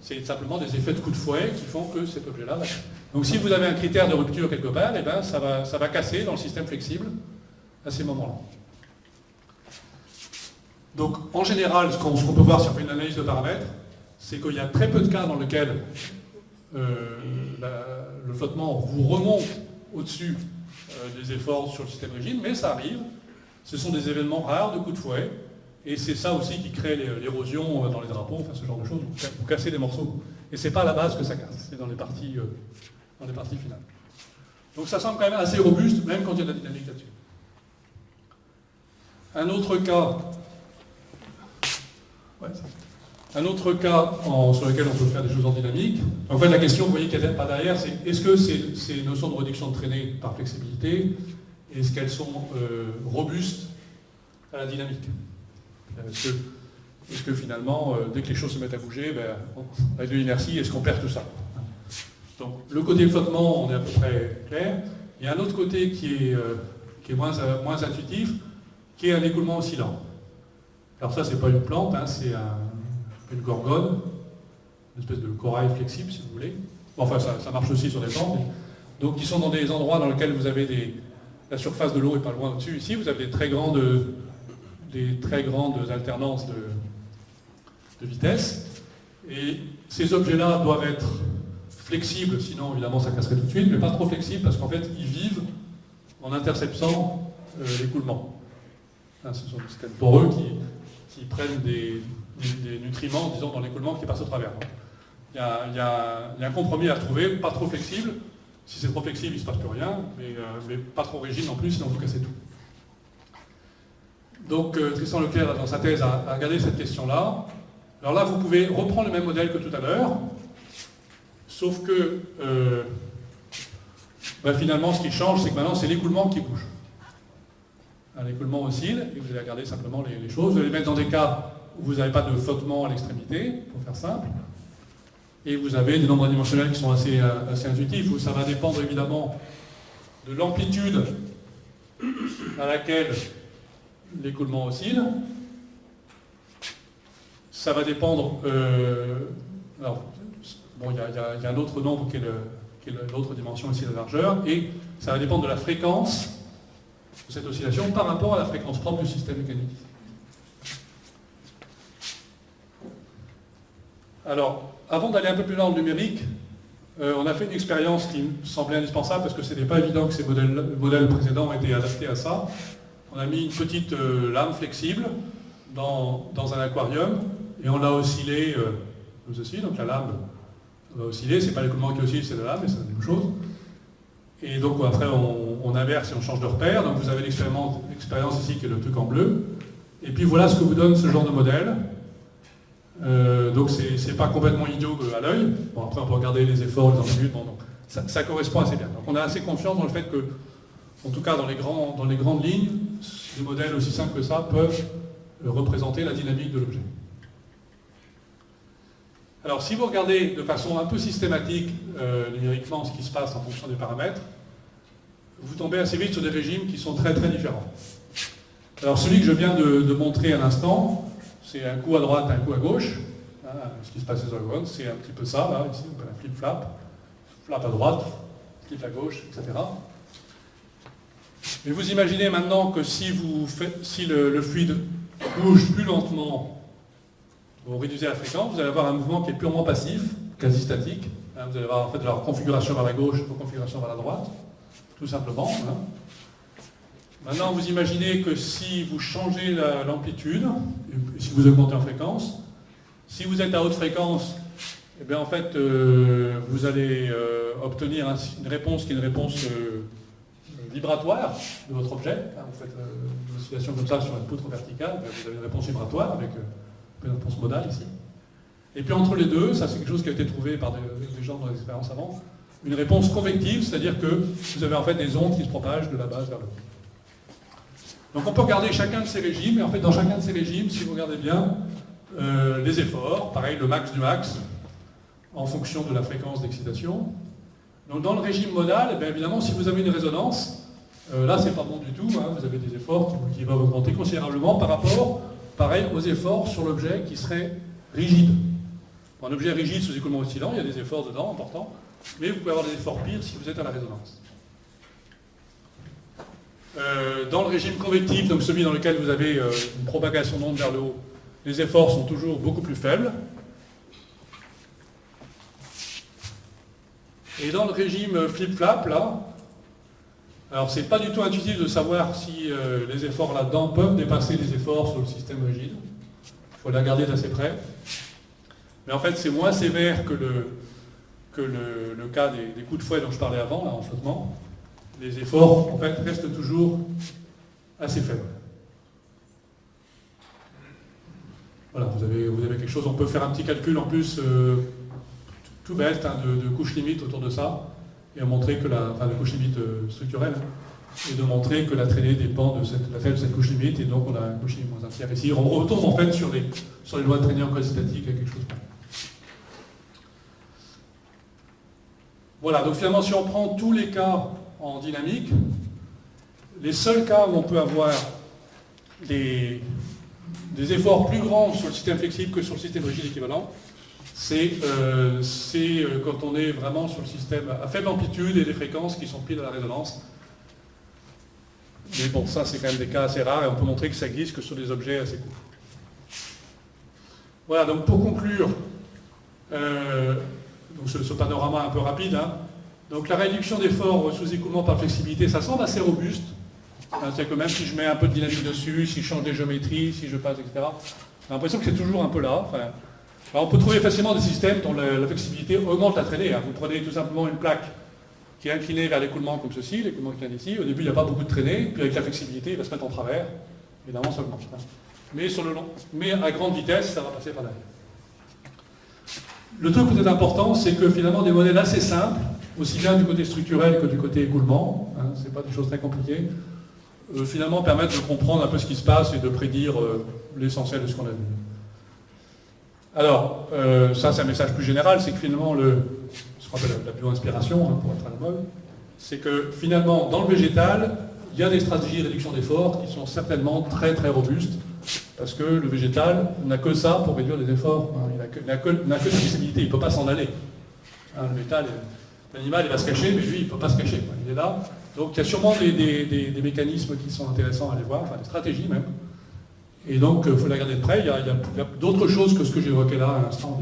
C'est simplement des effets de coup de fouet qui font que cet objet-là va... Donc si vous avez un critère de rupture quelque part, eh ben, ça va casser dans le système flexible à ces moments-là. Donc en général, ce qu'on peut voir si on fait une analyse de paramètres, c'est qu'il y a très peu de cas dans lesquels le flottement vous remonte au-dessus des efforts sur le système rigide, mais ça arrive. Ce sont des événements rares de coups de fouet, et c'est ça aussi qui crée l'érosion dans les drapeaux, enfin ce genre de choses, vous cassez des morceaux. Et c'est pas à la base que ça casse, c'est dans les parties finales. Donc ça semble quand même assez robuste, même quand il y a de la dynamique là-dessus. Un autre cas sur lequel on peut faire des choses en dynamique. En fait, la question, vous voyez qu'il n'y a pas derrière, c'est est-ce que ces notions de réduction de traînée par flexibilité, est-ce qu'elles sont robustes à la dynamique? Est-ce que finalement, dès que les choses se mettent à bouger, avec de l'inertie, est-ce qu'on perd tout ça? Donc le côté flottement, on est à peu près clair. Il y a un autre côté qui est moins intuitif, qui est un écoulement oscillant. Alors ça, c'est pas une plante, hein, c'est une gorgone, une espèce de corail flexible, si vous voulez. Bon, enfin, ça marche aussi sur des plantes. Donc, ils sont dans des endroits dans lesquels vous avez la surface de l'eau est pas loin au-dessus. Ici, vous avez des très grandes alternances de vitesse. Et ces objets-là doivent être flexibles, sinon, évidemment, ça casserait tout de suite, mais pas trop flexibles, parce qu'en fait, ils vivent en interceptant l'écoulement. Hein, ce sont des systèmes poreux qui prennent des nutriments, disons, dans l'écoulement qui passent au travers. Il y a un compromis à trouver, pas trop flexible. Si c'est trop flexible, il ne se passe plus rien, mais pas trop rigide non plus, sinon vous cassez tout. Donc Tristan Leclerc, dans sa thèse, a regardé cette question-là. Alors là, vous pouvez reprendre le même modèle que tout à l'heure, sauf que finalement, ce qui change, c'est que maintenant, c'est l'écoulement qui bouge. L'écoulement oscille, et vous allez regarder simplement les choses. Vous allez les mettre dans des cas où vous n'avez pas de flottement à l'extrémité, pour faire simple. Et vous avez des nombres dimensionnels qui sont assez intuitifs, où ça va dépendre évidemment de l'amplitude à laquelle l'écoulement oscille. Ça va dépendre... alors, bon, il y a un autre nombre qui est l'autre dimension ici, la largeur, et ça va dépendre de la fréquence de cette oscillation par rapport à la fréquence propre du système mécanique. Alors, avant d'aller un peu plus loin dans le numérique, on a fait une expérience qui me semblait indispensable parce que ce n'était pas évident que ces modèles précédents aient été adaptés à ça. On a mis une petite lame flexible dans un aquarium et on l'a oscillé, comme ceci, donc la lame va osciller, c'est pas l'écoulement qui oscille, c'est la lame, mais c'est la même chose. Et donc après on inverse et on change de repère, donc vous avez l'expérience ici qui est le truc en bleu. Et puis voilà ce que vous donne ce genre de modèle. Donc c'est pas complètement idiot à l'œil. Bon, après on peut regarder les efforts, les amplitudes, bon, donc ça correspond assez bien. Donc on a assez confiance dans le fait que, en tout cas dans les grandes lignes, des modèles aussi simples que ça peuvent représenter la dynamique de l'objet. Alors si vous regardez de façon un peu systématique numériquement ce qui se passe en fonction des paramètres, vous tombez assez vite sur des régimes qui sont très très différents. Alors celui que je viens de montrer à l'instant, c'est un coup à droite, un coup à gauche. Hein, ce qui se passe sur la gorgone, c'est un petit peu ça, là, ici, on appelle un flip-flap. Flap à droite, flip à gauche, etc. Mais vous imaginez maintenant que si le fluide bouge plus lentement, vous réduisez la fréquence, vous allez avoir un mouvement qui est purement passif, quasi statique. Hein, vous allez avoir en fait de la configuration vers la gauche, de la configuration vers la droite, tout simplement. Hein. Maintenant, vous imaginez que si vous changez l'amplitude, si vous augmentez en fréquence, si vous êtes à haute fréquence, eh bien en fait, vous allez obtenir une réponse qui est une réponse vibratoire de votre objet. Hein, vous faites une oscillation comme ça sur une poutre verticale, vous avez une réponse vibratoire avec une réponse modale ici. Et puis entre les deux, ça c'est quelque chose qui a été trouvé par des gens dans les expériences avant, une réponse convective, c'est-à-dire que vous avez en fait des ondes qui se propagent de la base vers le haut. Donc on peut regarder chacun de ces régimes, et en fait dans chacun de ces régimes, si vous regardez bien, les efforts, pareil le max du max, en fonction de la fréquence d'excitation. Donc dans le régime modal, eh bien évidemment si vous avez une résonance, là c'est pas bon du tout, hein, vous avez des efforts qui vont augmenter considérablement par rapport, pareil, aux efforts sur l'objet qui serait rigide. Pour un objet rigide sous écoulement oscillant, il y a des efforts dedans importants, mais vous pouvez avoir des efforts pires si vous êtes à la résonance. Dans le régime convectif, donc celui dans lequel vous avez une propagation d'onde vers le haut, les efforts sont toujours beaucoup plus faibles. Et dans le régime flip-flap, là, alors c'est pas du tout intuitif de savoir si les efforts là-dedans peuvent dépasser les efforts sur le système rigide. Il faut les regarder d'assez près. Mais en fait, c'est moins sévère que le cas des coups de fouet dont je parlais avant, là, en flottement. Les efforts, en fait, restent toujours assez faibles. Voilà, vous avez quelque chose, on peut faire un petit calcul en plus tout bête, hein, de couche limite autour de ça, et montrer que de couche limite structurelle, hein, et de montrer que la traînée dépend de la taille de cette couche limite, et donc on a une couche limite moins un tiers ici. On retombe en fait sur les lois de traînée en quasi-statique, à quelque chose de pareil. Voilà, donc finalement, si on prend tous les cas en dynamique, les seuls cas où on peut avoir des efforts plus grands sur le système flexible que sur le système rigide équivalent, c'est quand on est vraiment sur le système à faible amplitude et des fréquences qui sont pile à la résonance. Mais bon, ça c'est quand même des cas assez rares et on peut montrer que ça existe que sur des objets assez courts. Voilà, donc pour conclure, donc ce panorama un peu rapide, hein, donc la réduction d'efforts sous écoulement par flexibilité, ça semble assez robuste. C'est que même si je mets un peu de dynamique dessus, si je change les géométries, si je passe, etc., j'ai l'impression que c'est toujours un peu là. Enfin, alors on peut trouver facilement des systèmes dont la flexibilité augmente la traînée. Hein. Vous prenez tout simplement une plaque qui est inclinée vers l'écoulement comme ceci, l'écoulement qui vient d'ici. Au début, il n'y a pas beaucoup de traînée, puis avec la flexibilité, il va se mettre en travers. Évidemment, ça augmente. Hein. Mais sur le long, mais à grande vitesse, ça va passer par derrière. Le truc peut-être important, c'est que finalement des modèles assez simples, aussi bien du côté structurel que du côté écoulement, hein, c'est pas des choses très compliquées, finalement permettent de comprendre un peu ce qui se passe et de prédire l'essentiel de ce qu'on a vu. Alors, ça c'est un message plus général, c'est que finalement, ce qu'on appelle la bio-inspiration, hein, pour être à la mode, c'est que finalement, dans le végétal, il y a des stratégies de réduction d'efforts qui sont certainement très très robustes, parce que le végétal n'a que ça pour réduire les efforts, hein, il n'a que la flexibilité, il ne peut pas s'en aller. Hein, l'animal il va se cacher, mais lui il ne peut pas se cacher, quoi. Il est là. Donc il y a sûrement des mécanismes qui sont intéressants à aller voir, enfin des stratégies même. Et donc il faut les regarder de près, il y a d'autres choses que ce que j'évoquais là à l'instant.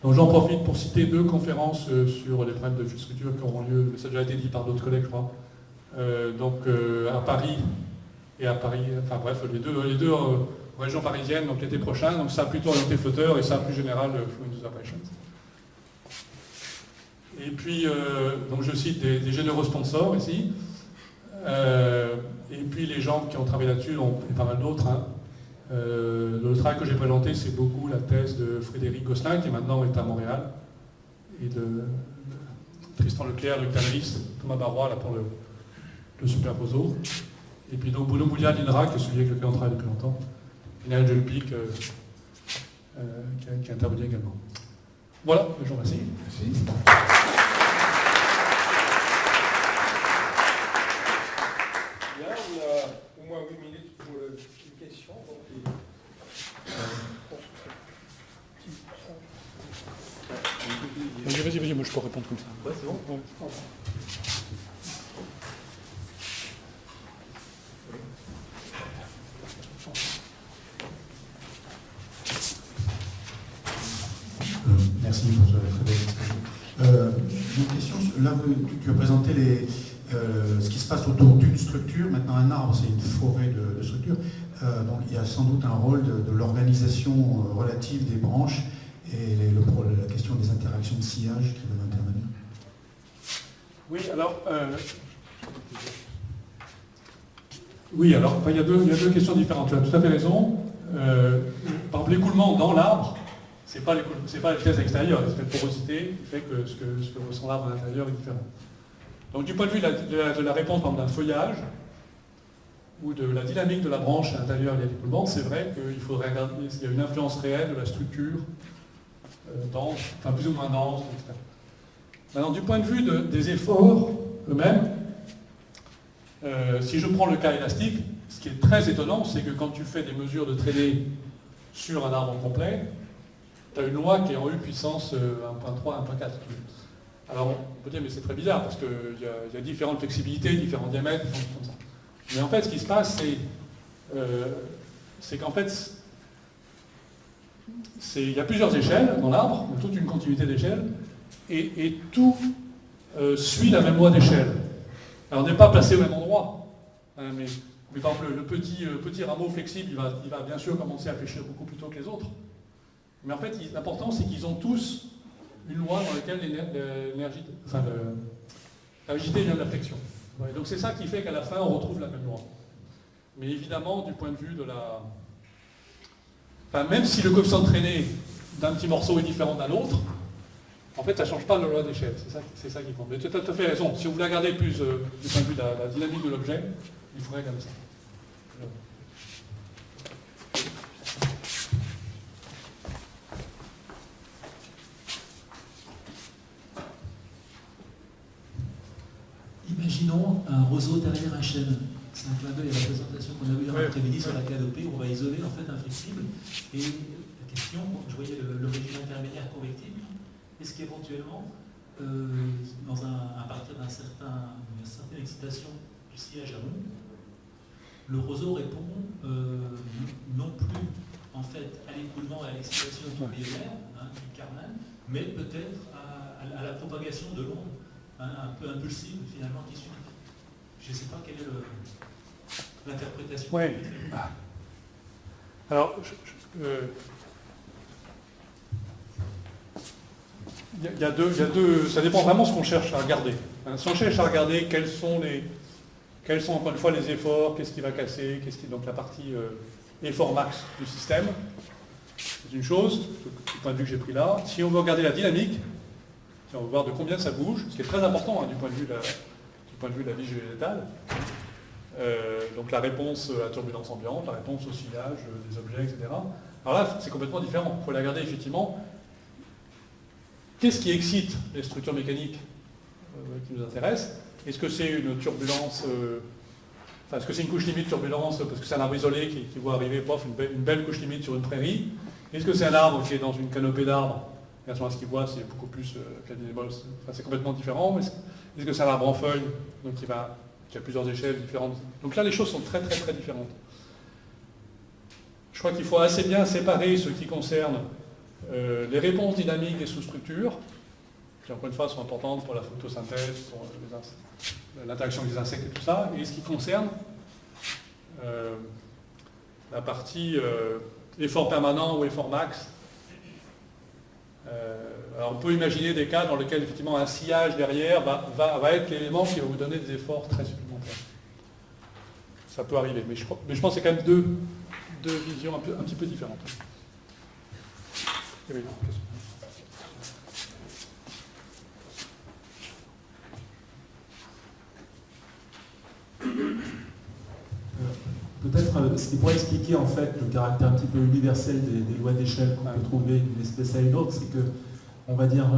Donc j'en profite pour citer 2 conférences sur les problèmes de structure qui auront lieu, ça a déjà été dit par d'autres collègues je crois, à Paris et à Paris, enfin bref, les deux régions parisiennes, donc l'été prochain, donc ça plutôt orienté flotteur et ça plus général Fluid Operations. Et puis, donc je cite des généreux sponsors ici, et puis les gens qui ont travaillé là-dessus, et pas mal d'autres. Hein. Le travail que j'ai présenté, c'est beaucoup la thèse de Frédéric Gosselin, qui maintenant est à Montréal, et de Tristan Leclerc, le canaliste, Thomas Barrois, là pour le Superposo. Et puis donc Bruno Boulia d'INRA, qui est celui avec lequel on travaille depuis longtemps, et Nigel Peak, qui a intervenu également. Voilà, je vous remercie. Merci. Bien, on a au moins 8 minutes pour une question. Vas-y, moi je peux répondre comme ça. Ouais, c'est bon. Ouais. Merci pour ce une question, là tu as présenté ce qui se passe autour d'une structure. Maintenant un arbre c'est une forêt de structures, donc il y a sans doute un rôle de l'organisation relative des branches et la question des interactions de sillage qui doivent intervenir. Oui, alors il y a deux questions différentes. Tu as tout à fait raison. Par exemple, l'écoulement dans l'arbre, c'est pas la vitesse extérieure, c'est la porosité qui fait que ce que ressent l'arbre à l'intérieur est différent. Donc du point de vue de la réponse par exemple, d'un feuillage ou de la dynamique de la branche à l'intérieur liée à l'écoulement, c'est vrai qu'il faudrait regarder s'il y a une influence réelle de la structure dense, enfin plus ou moins dense, etc. Maintenant, du point de vue des efforts eux-mêmes, si je prends le cas élastique, ce qui est très étonnant, c'est que quand tu fais des mesures de traînée sur un arbre complet, tu as une loi qui est en U puissance 1.3, 1.4. Alors on peut dire mais c'est très bizarre parce qu'il y a différentes flexibilités, différents diamètres, différentes choses comme ça. Mais en fait ce qui se passe c'est qu'en fait il y a plusieurs échelles dans l'arbre, toute une continuité d'échelles, et tout suit la même loi d'échelle. Alors on n'est pas placé au même endroit, hein, mais par exemple le petit rameau flexible il va bien sûr commencer à fléchir beaucoup plus tôt que les autres. Mais en fait, l'important, c'est qu'ils ont tous une loi dans laquelle la rigidité vient de la flexion. Ouais, donc c'est ça qui fait qu'à la fin, on retrouve la même loi. Mais évidemment, du point de vue de la... Enfin, même si le coefficient de traînée d'un petit morceau est différent d'un autre, En fait, ça ne change pas la loi d'échelle, c'est ça qui compte. Mais tu as tout à fait raison. Si vous voulez regarder plus du point de vue de la dynamique de l'objet, il faudrait comme ça. Imaginons un roseau derrière un chêne. C'est un clin d'œil à la présentation qu'on a eue l'après-midi sur la canopée, où on va isoler en fait un flexible. Et la question, je voyais le régime intermédiaire convectible, est-ce qu'éventuellement, à partir d'une certaine excitation du sillage amont, le roseau répond non plus en fait à l'écoulement et à l'excitation tourbillonnaire, du Karman, mais peut-être à la propagation de l'onde un peu impulsive finalement qui suit. Je ne sais pas quelle est l'interprétation. Oui. Alors, il y a deux, ça dépend vraiment de ce qu'on cherche à regarder. Si on cherche à regarder quels sont encore une fois les efforts, qu'est-ce qui va casser, donc la partie effort max du système, c'est une chose, du point de vue que j'ai pris là. Si on veut regarder la dynamique, si on veut voir de combien ça bouge, ce qui est très important du point de vue de la vie végétale, donc la réponse à la turbulence ambiante, la réponse au sillage des objets, etc. Alors là, c'est complètement différent. Il faut la regarder effectivement. Qu'est-ce qui excite les structures mécaniques qui nous intéressent? Est-ce que c'est une turbulence, est-ce que c'est une couche limite turbulence parce que c'est un arbre isolé qui voit arriver une belle couche limite sur une prairie? Est-ce que c'est un arbre qui est dans une canopée d'arbres? Et à ce moment-là, ce qu'il voit, c'est beaucoup plus c'est complètement différent. Est-ce que c'est un arbre en feuilles, donc qui a plusieurs échelles différentes? Donc là, les choses sont très très très différentes. Je crois qu'il faut assez bien séparer ce qui concerne les réponses dynamiques des sous-structures, qui encore une fois sont importantes pour la photosynthèse, pour l'interaction avec les insectes et tout ça, et ce qui concerne la partie effort permanent ou effort max. Alors on peut imaginer des cas dans lesquels effectivement un sillage derrière va être l'élément qui va vous donner des efforts très supplémentaires. Ça peut arriver, mais je pense que c'est quand même deux visions un petit peu différentes. Oui, Peut-être ce qui pourrait expliquer en fait le caractère un petit peu universel des lois d'échelle qu'on peut trouver d'une espèce à une autre, c'est que, on va dire,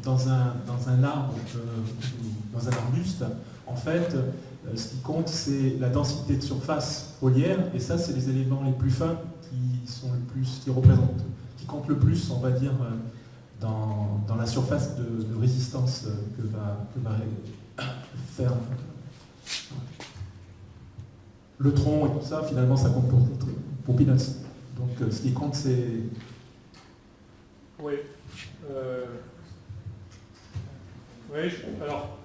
dans un arbre, dans un arbuste, en fait, ce qui compte, c'est la densité de surface foliaire, et ça, c'est les éléments les plus fins qui comptent le plus, on va dire, dans la surface de résistance que va faire le tronc et tout ça. Finalement, ça compte pour peanuts. Donc, ce qui compte, c'est... Oui. Oui, alors...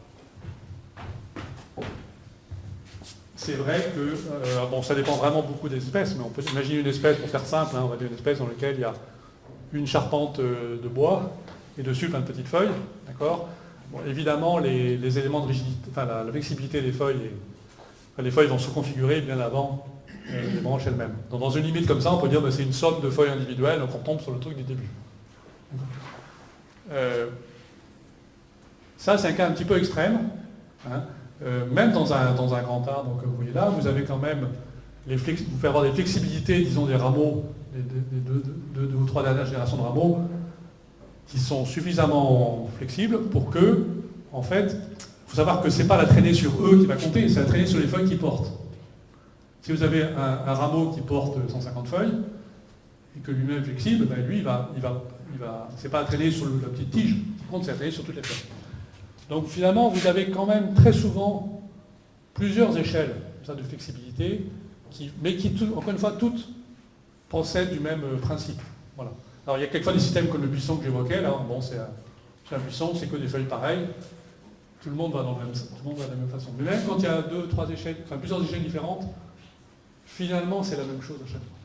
C'est vrai que, ça dépend vraiment beaucoup des espèces, mais on peut imaginer une espèce, pour faire simple, on va dire une espèce dans laquelle il y a une charpente de bois et dessus plein de petites feuilles, d'accord. Bon, évidemment, les éléments de rigidité, la flexibilité des feuilles, les feuilles vont se configurer bien avant les branches elles-mêmes. Donc, dans une limite comme ça, on peut dire que c'est une somme de feuilles individuelles, donc on tombe sur le truc du début. Ça, c'est un cas un petit peu extrême. Même dans un grand arbre, comme vous voyez là, vous avez quand même vous pouvez avoir des flexibilités, disons des rameaux, des deux ou trois dernières générations de rameaux, qui sont suffisamment flexibles pour que, en fait, il faut savoir que ce n'est pas la traînée sur eux qui va compter, c'est la traînée sur les feuilles qui portent. Si vous avez un rameau qui porte 150 feuilles, et que lui-même est flexible, lui, c'est pas la traînée sur la petite tige, qui compte, c'est la traînée sur toutes les feuilles. Donc finalement, vous avez quand même très souvent plusieurs échelles de flexibilité, mais qui, encore une fois, toutes procèdent du même principe. Voilà. Alors il y a quelquefois des systèmes comme le buisson que j'évoquais, là, c'est un buisson, c'est que des feuilles pareilles, tout le monde va de la même façon. Mais même quand il y a plusieurs échelles différentes, finalement c'est la même chose à chaque fois.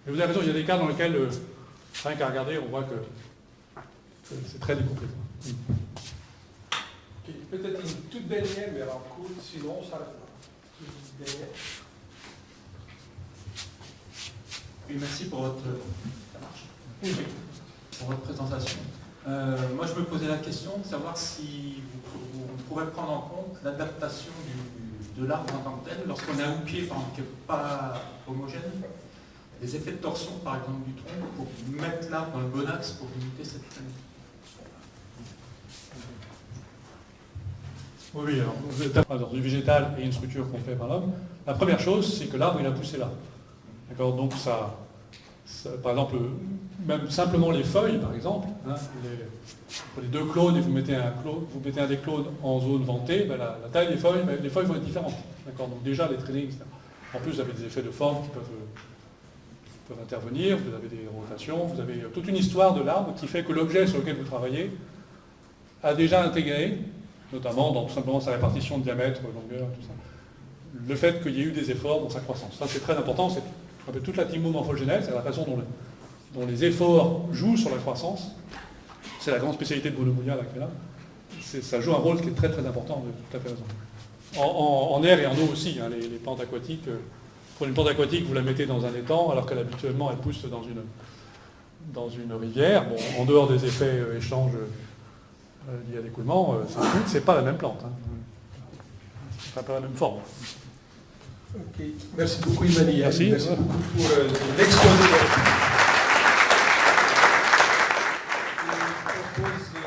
Et vous avez raison, il y a des cas dans lesquels, rien qu'à regarder, on voit que c'est très découplé. Peut-être une toute dernière, mais en cours, sinon ça reste. Oui, merci pour votre présentation. Moi, je me posais la question de savoir si on pourrait prendre en compte l'adaptation de l'arbre en tant que tel, lorsqu'on a un pied par exemple, qui n'est pas homogène, des effets de torsion par exemple du tronc, pour mettre l'arbre dans le bon axe pour limiter cette traînée. Oui, alors, dans du végétal et une structure qu'on fait par l'homme, la première chose, c'est que l'arbre, il a poussé là. D'accord? Donc ça, par exemple, même simplement les feuilles, par exemple, hein, les deux clones, et vous mettez un des clones en zone ventée, ben la taille des feuilles vont être différentes. D'accord? Donc déjà, les traînées, etc. En plus, vous avez des effets de forme qui peuvent intervenir, vous avez des rotations, vous avez toute une histoire de l'arbre qui fait que l'objet sur lequel vous travaillez a déjà intégré, notamment dans tout simplement sa répartition de diamètre, longueur, tout ça, le fait qu'il y ait eu des efforts dans sa croissance. Ça, c'est très important, c'est toute la thymomorphogénèse, c'est la façon dont les efforts jouent sur la croissance. C'est la grande spécialité de Bruno Bougnat, là. Ça joue un rôle qui est très très important, de tout à fait raison. En air et en eau aussi, hein, les plantes aquatiques. Pour une plante aquatique, vous la mettez dans un étang, alors qu'elle habituellement elle pousse dans une rivière. Bon, en dehors des effets échanges liés à l'écoulement, c'est pas la même plante. Hein. C'est pas la même forme. Ok. Merci beaucoup Imani. Merci. Merci beaucoup pour l'exposé. Je propose